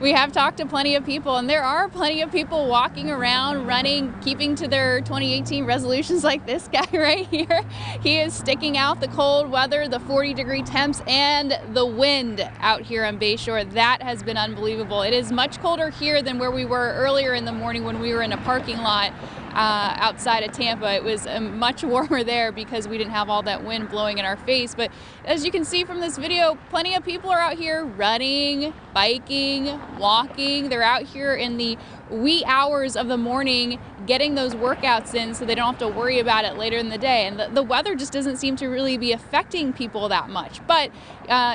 We have talked to plenty of people, and there are plenty of people walking around, running, keeping to their 2018 resolutions, like this guy right here. He is sticking out the cold weather, the 40-degree temps, and the wind out here on Bayshore. That has been unbelievable. It is much colder here than where we were earlier in the morning when we were in a parking lot outside of Tampa. It was much warmer there because we didn't have all that wind blowing in our face. But as you can see from this video, plenty of people are out here running, biking, walking. They're out here in the wee hours of the morning getting those workouts in so they don't have to worry about it later in the day. And the weather just doesn't seem to really be affecting people that much. But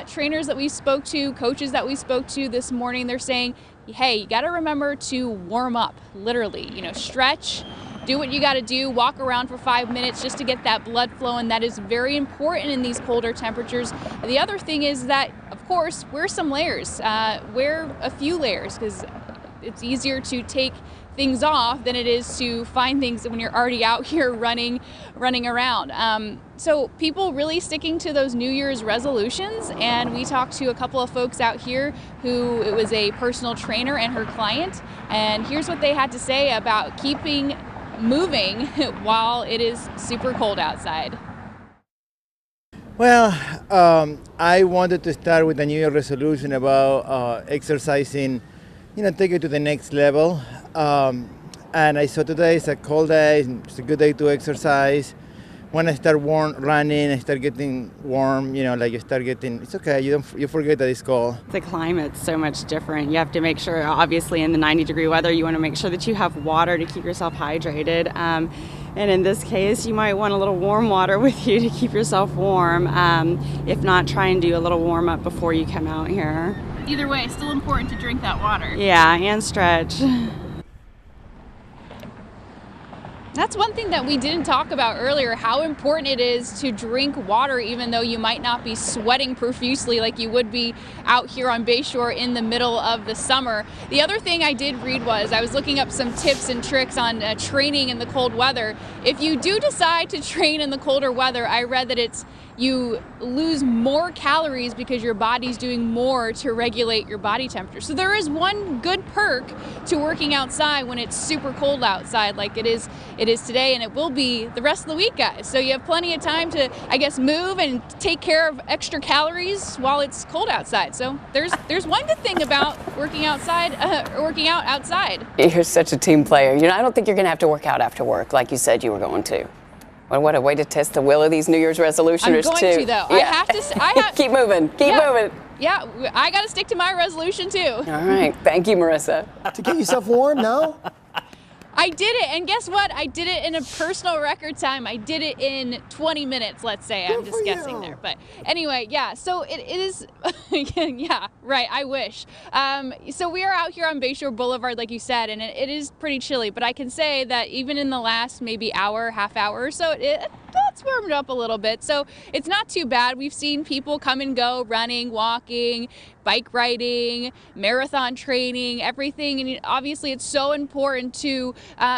trainers that we spoke to, coaches that we spoke to this morning, they're saying, hey, you got to remember to warm up, literally, stretch, do what you got to do, walk around for 5 minutes just to get that blood flowing. That is very important in these colder temperatures. The other thing is that, of course, wear some layers, wear a few layers, because it's easier to take things off than it is to find things when you're already out here running around. So people really sticking to those New Year's resolutions, and we talked to a couple of folks out here who it was a personal trainer and her client, and here's what they had to say about keeping moving while it is super cold outside. Well, I wanted to start with a New Year resolution about exercising, take it to the next level. And I saw today is a cold day, it's a good day to exercise. When I start running, I start getting warm, it's okay, you forget that it's cold. The climate's so much different. You have to make sure, obviously in the 90-degree weather, you want to make sure that you have water to keep yourself hydrated. And in this case, you might want a little warm water with you to keep yourself warm. If not, try and do a little warm up before you come out here. Either way, it's still important to drink that water. Yeah, and stretch. That's one thing that we didn't talk about earlier, how important it is to drink water even though you might not be sweating profusely like you would be out here on Bayshore in the middle of the summer. The other thing I did read was I was looking up some tips and tricks on training in the cold weather. If you do decide to train in the colder weather, I read that you lose more calories because your body's doing more to regulate your body temperature. So there is one good perk to working outside when it's super cold outside like it is today, and it will be the rest of the week, guys. So you have plenty of time to, I guess, move and take care of extra calories while it's cold outside. So there's one good thing about working out outside. You're such a team player. I don't think you're gonna have to work out after work like you said you were going to. Well, what a way to test the will of these New Year's resolutioners, I'm going to, though. Yeah. I have Keep moving. Keep moving. Yeah, I got to stick to my resolution, too. All right. Thank you, Marissa. To get yourself warm, no? I did it, and guess what? I did it in a personal record time. I did it in 20 minutes, let's say. I'm just guessing there. But anyway, yeah, so it is, yeah, right, I wish. So we are out here on Bayshore Boulevard, like you said, and it is pretty chilly. But I can say that even in the last maybe hour, half hour or so, it's warmed up a little bit. So it's not too bad. We've seen people come and go, running, walking, bike riding, marathon training, everything. And obviously it's so important to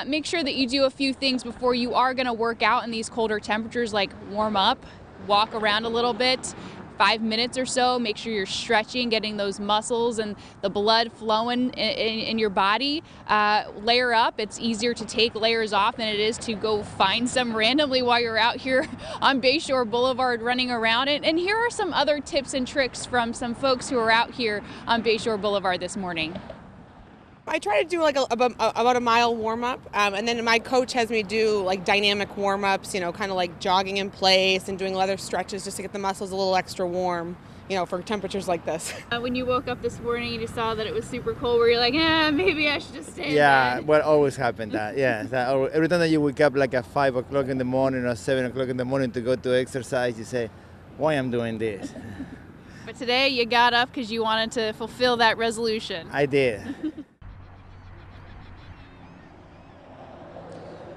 make sure that you do a few things before you are going to work out in these colder temperatures, like warm up, walk around a little bit, 5 minutes or so, make sure you're stretching, getting those muscles and the blood flowing in your body. Layer up. It's easier to take layers off than it is to go find some randomly while you're out here on Bayshore Boulevard running around it. And here are some other tips and tricks from some folks who are out here on Bayshore Boulevard this morning. I try to do like about a mile warm up, and then my coach has me do like dynamic warm ups, kind of like jogging in place and doing leather stretches just to get the muscles a little extra warm, for temperatures like this. When you woke up this morning and you saw that it was super cold, were you like, maybe I should just stay in bed? Well, always happened that, yeah. Every time that you wake up like at 5 o'clock in the morning or 7 o'clock in the morning to go to exercise, you say, why am I doing this? But today you got up because you wanted to fulfill that resolution. I did.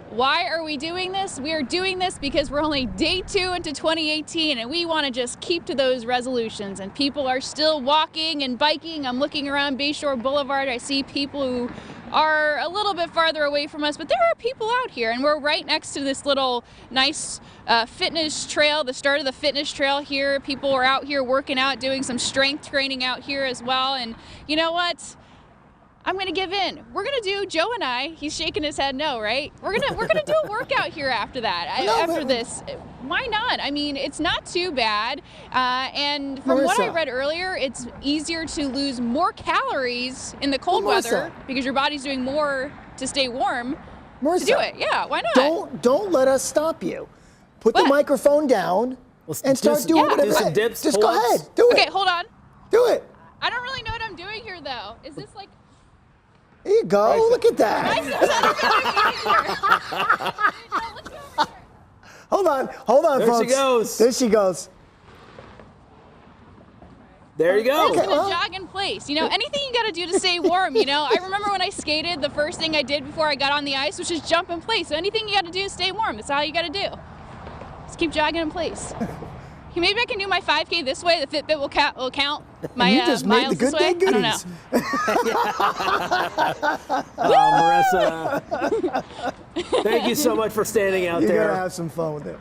Why are we doing this? We are doing this because we're only day 2 into 2018 and we want to just keep to those resolutions, and people are still walking and biking. I'm looking around Bayshore Boulevard. I see people who are a little bit farther away from us, but there are people out here, and we're right next to this little nice fitness trail, the start of the fitness trail here. People are out here working out, doing some strength training out here as well. And you know what? I'm gonna give in. We're gonna do, Joe and I, he's shaking his head no, right? We're gonna do a workout here after that, after this. Why not? I mean, it's not too bad. And from what I read earlier, it's easier to lose more calories in the cold weather because your body's doing more to stay warm. Marissa, to do it. Yeah, why not? Don't let us stop you. Put the microphone down and start doing whatever. Do some dips, just go ahead. Do it. Okay, hold on. Do it. I don't really know what I'm doing here, though. Is this like... There you go. Look at that. Hold on, there folks. There she goes. There she goes. There you go. I'm just gonna jog in place. You know, anything you gotta do to stay warm, you know? I remember when I skated, the first thing I did before I got on the ice was just jump in place. So anything you gotta do to stay warm, that's all you gotta do. Just keep jogging in place. Maybe I can do my 5K this way. The Fitbit will count my you just made miles the good this way. day goodies. I don't know. Marissa, thank you so much for standing out there. You're gonna have some fun with it.